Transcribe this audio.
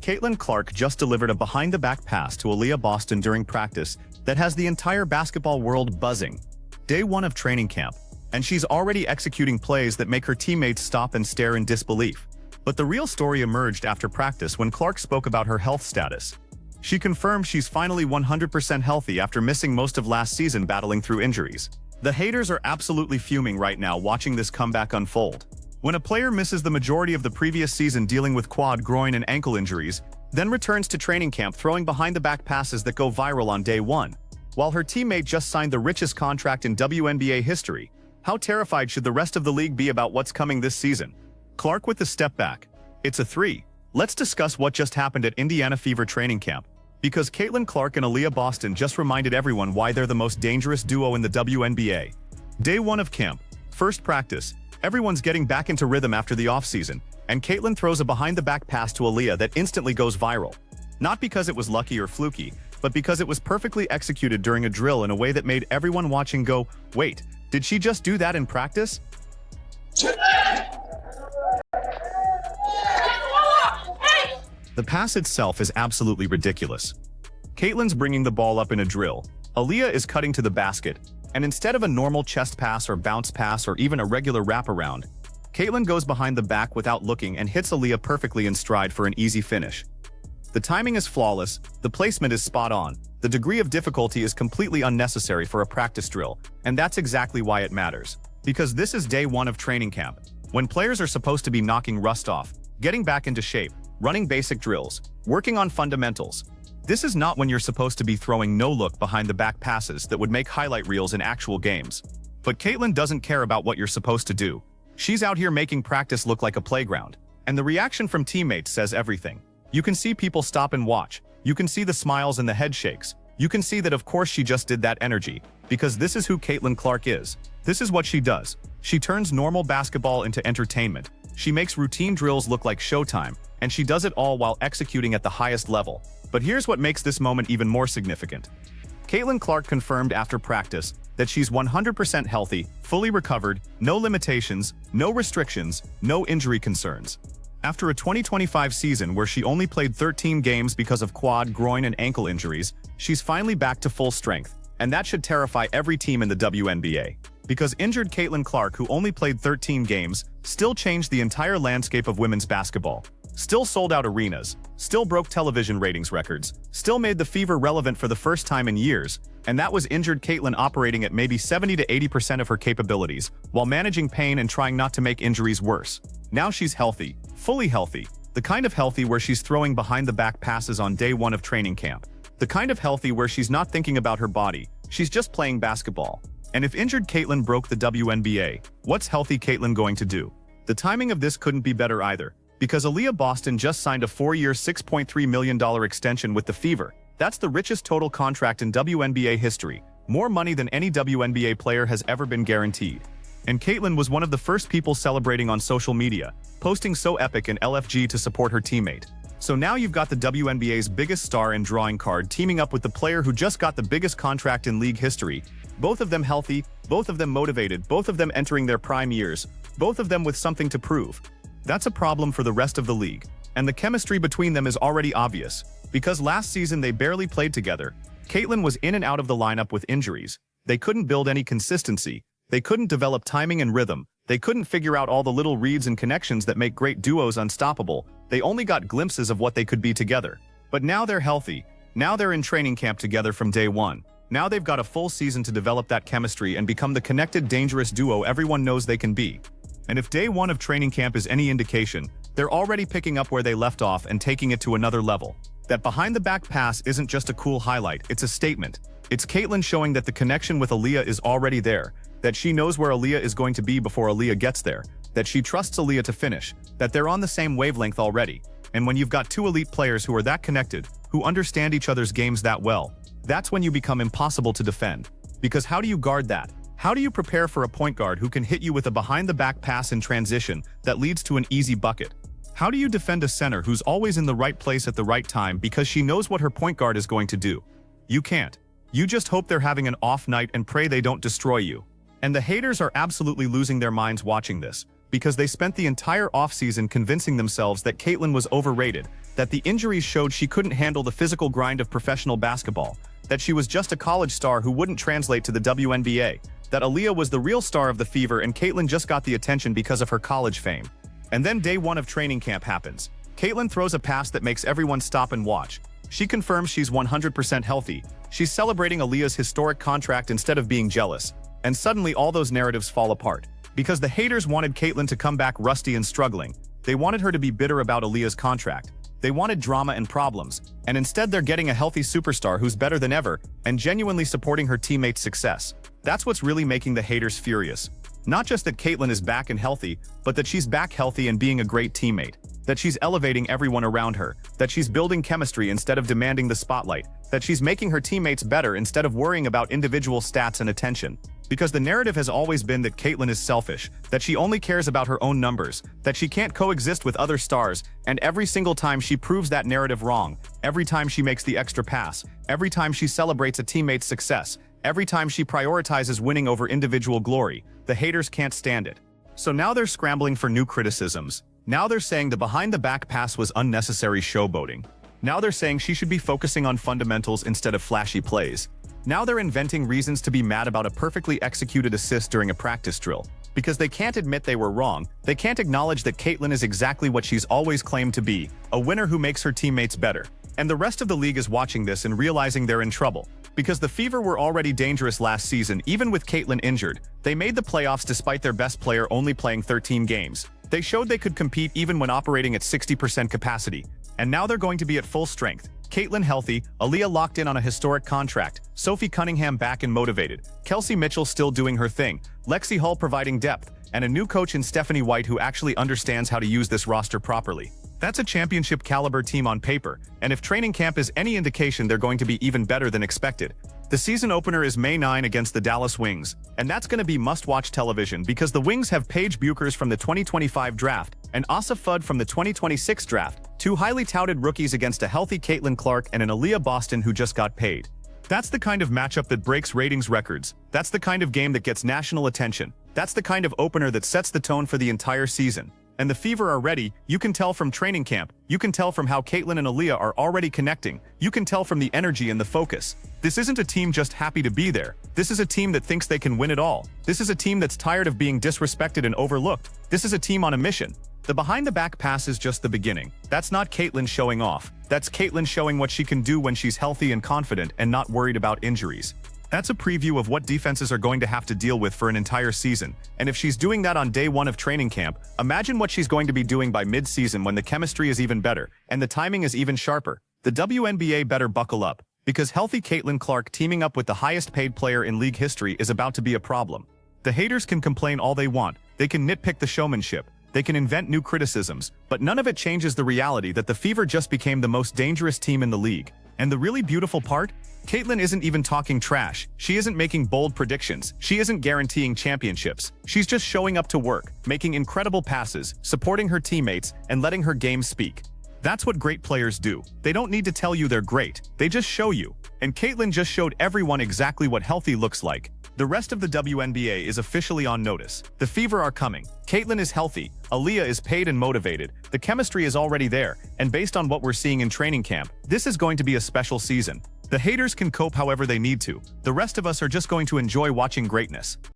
Caitlin Clark just delivered a behind-the-back pass to Aliyah Boston during practice that has the entire basketball world buzzing. Day 1 of training camp, and she's already executing plays that make her teammates stop and stare in disbelief. But the real story emerged after practice when Clark spoke about her health status. She confirmed she's finally 100% healthy after missing most of last season battling through injuries. The haters are absolutely fuming right now watching this comeback unfold. When a player misses the majority of the previous season dealing with quad, groin, and ankle injuries, then returns to training camp throwing behind-the-back passes that go viral on day 1, while her teammate just signed the richest contract in WNBA history, how terrified should the rest of the league be about what's coming this season? Clark with the step back. It's a 3. Let's discuss what just happened at Indiana Fever training camp, because Caitlin Clark and Aliyah Boston just reminded everyone why they're the most dangerous duo in the WNBA. Day 1 of camp, first practice, everyone's getting back into rhythm after the offseason, and Caitlin throws a behind-the-back pass to Aliyah that instantly goes viral. Not because it was lucky or fluky, but because it was perfectly executed during a drill in a way that made everyone watching go, wait, did she just do that in practice? The pass itself is absolutely ridiculous. Caitlin's bringing the ball up in a drill, Aliyah is cutting to the basket, and instead of a normal chest pass or bounce pass or even a regular wraparound, Caitlin goes behind the back without looking and hits Aliyah perfectly in stride for an easy finish. The timing is flawless, the placement is spot on, the degree of difficulty is completely unnecessary for a practice drill, and that's exactly why it matters. Because this is day 1 of training camp, when players are supposed to be knocking rust off, getting back into shape, running basic drills, working on fundamentals. This is not when you're supposed to be throwing no-look behind-the-back passes that would make highlight reels in actual games. But Caitlin doesn't care about what you're supposed to do. She's out here making practice look like a playground. And the reaction from teammates says everything. You can see people stop and watch. You can see the smiles and the head shakes. You can see that of course she just did that energy, because this is who Caitlin Clark is. This is what she does. She turns normal basketball into entertainment. She makes routine drills look like showtime, and she does it all while executing at the highest level. But here's what makes this moment even more significant. Caitlin Clark confirmed after practice that she's 100% healthy, fully recovered, no limitations, no restrictions, no injury concerns. After a 2025 season where she only played 13 games because of quad, groin, and ankle injuries, she's finally back to full strength, and that should terrify every team in the WNBA. Because injured Caitlin Clark, who only played 13 games, still changed the entire landscape of women's basketball. Still sold out arenas, still broke television ratings records, still made the Fever relevant for the first time in years, and that was injured Caitlin operating at maybe 70 to 80% of her capabilities, while managing pain and trying not to make injuries worse. Now she's healthy, fully healthy, the kind of healthy where she's throwing behind-the-back passes on day 1 of training camp. The kind of healthy where she's not thinking about her body, she's just playing basketball. And if injured Caitlin broke the WNBA, what's healthy Caitlin going to do? The timing of this couldn't be better either, because Aliyah Boston just signed a 4-year $6.3 million extension with the Fever. That's the richest total contract in WNBA history, more money than any WNBA player has ever been guaranteed. And Caitlin was one of the first people celebrating on social media, posting so epic in LFG to support her teammate. So now you've got the WNBA's biggest star and drawing card teaming up with the player who just got the biggest contract in league history, both of them healthy, both of them motivated, both of them entering their prime years, both of them with something to prove. That's a problem for the rest of the league, and the chemistry between them is already obvious, because last season they barely played together. Caitlin was in and out of the lineup with injuries. They couldn't build any consistency. They couldn't develop timing and rhythm. They couldn't figure out all the little reads and connections that make great duos unstoppable. They only got glimpses of what they could be together. But now they're healthy. Now they're in training camp together from day 1. Now they've got a full season to develop that chemistry and become the connected, dangerous duo everyone knows they can be. And if day 1 of training camp is any indication, they're already picking up where they left off and taking it to another level. That behind-the-back pass isn't just a cool highlight, it's a statement. It's Caitlin showing that the connection with Aliyah is already there, that she knows where Aliyah is going to be before Aliyah gets there, that she trusts Aliyah to finish, that they're on the same wavelength already. And when you've got 2 elite players who are that connected, who understand each other's games that well, that's when you become impossible to defend. Because how do you guard that? How do you prepare for a point guard who can hit you with a behind-the-back pass in transition that leads to an easy bucket? How do you defend a center who's always in the right place at the right time because she knows what her point guard is going to do? You can't. You just hope they're having an off night and pray they don't destroy you. And the haters are absolutely losing their minds watching this, because they spent the entire offseason convincing themselves that Caitlyn was overrated, that the injuries showed she couldn't handle the physical grind of professional basketball, that she was just a college star who wouldn't translate to the WNBA, that Aliyah was the real star of the Fever and Caitlyn just got the attention because of her college fame. And then day one of training camp happens. Caitlyn throws a pass that makes everyone stop and watch. She confirms she's 100% healthy. She's celebrating Aliyah's historic contract instead of being jealous. And suddenly all those narratives fall apart. Because the haters wanted Caitlyn to come back rusty and struggling. They wanted her to be bitter about Aliyah's contract. They wanted drama and problems. And instead they're getting a healthy superstar who's better than ever and genuinely supporting her teammates' success. That's what's really making the haters furious. Not just that Caitlyn is back and healthy, but that she's back healthy and being a great teammate. That she's elevating everyone around her. That she's building chemistry instead of demanding the spotlight. That she's making her teammates better instead of worrying about individual stats and attention. Because the narrative has always been that Caitlyn is selfish, that she only cares about her own numbers, that she can't coexist with other stars, and every single time she proves that narrative wrong, every time she makes the extra pass, every time she celebrates a teammate's success, every time she prioritizes winning over individual glory, the haters can't stand it. So now they're scrambling for new criticisms. Now they're saying the behind-the-back pass was unnecessary showboating. Now they're saying she should be focusing on fundamentals instead of flashy plays. Now they're inventing reasons to be mad about a perfectly executed assist during a practice drill. Because they can't admit they were wrong, they can't acknowledge that Caitlyn is exactly what she's always claimed to be, a winner who makes her teammates better. And the rest of the league is watching this and realizing they're in trouble. Because the Fever were already dangerous last season even with Caitlyn injured. They made the playoffs despite their best player only playing 13 games. They showed they could compete even when operating at 60% capacity. And now they're going to be at full strength. Caitlyn healthy, Aliyah locked in on a historic contract, Sophie Cunningham back and motivated, Kelsey Mitchell still doing her thing, Lexi Hull providing depth, and a new coach in Stephanie White who actually understands how to use this roster properly. That's a championship-caliber team on paper, and if training camp is any indication, they're going to be even better than expected. The season opener is May 9 against the Dallas Wings, and that's going to be must-watch television because the Wings have Paige Buchers from the 2025 draft and Asa Fudd from the 2026 draft, two highly touted rookies against a healthy Caitlin Clark and an Aliyah Boston who just got paid. That's the kind of matchup that breaks ratings records. That's the kind of game that gets national attention. That's the kind of opener that sets the tone for the entire season. And the Fever are ready. You can tell from training camp. You can tell from how Caitlyn and Aliyah are already connecting. You can tell from the energy and the focus. This isn't a team just happy to be there. This is a team that thinks they can win it all. This is a team that's tired of being disrespected and overlooked. This is a team on a mission. The behind-the-back pass is just the beginning. That's not Caitlyn showing off. That's Caitlyn showing what she can do when she's healthy and confident and not worried about injuries. That's a preview of what defenses are going to have to deal with for an entire season. And if she's doing that on day one of training camp, imagine what she's going to be doing by mid-season when the chemistry is even better and the timing is even sharper. The WNBA better buckle up, because healthy Caitlin Clark teaming up with the highest-paid player in league history is about to be a problem. The haters can complain all they want. They can nitpick the showmanship. They can invent new criticisms, but none of it changes the reality that the Fever just became the most dangerous team in the league. And the really beautiful part? Caitlyn isn't even talking trash. She isn't making bold predictions. She isn't guaranteeing championships. She's just showing up to work, making incredible passes, supporting her teammates, and letting her game speak. That's what great players do. They don't need to tell you they're great. They just show you. And Caitlyn just showed everyone exactly what healthy looks like. The rest of the WNBA is officially on notice. The Fever are coming. Caitlyn is healthy. Aliyah is paid and motivated. The chemistry is already there. And based on what we're seeing in training camp, this is going to be a special season. The haters can cope however they need to. The rest of us are just going to enjoy watching greatness.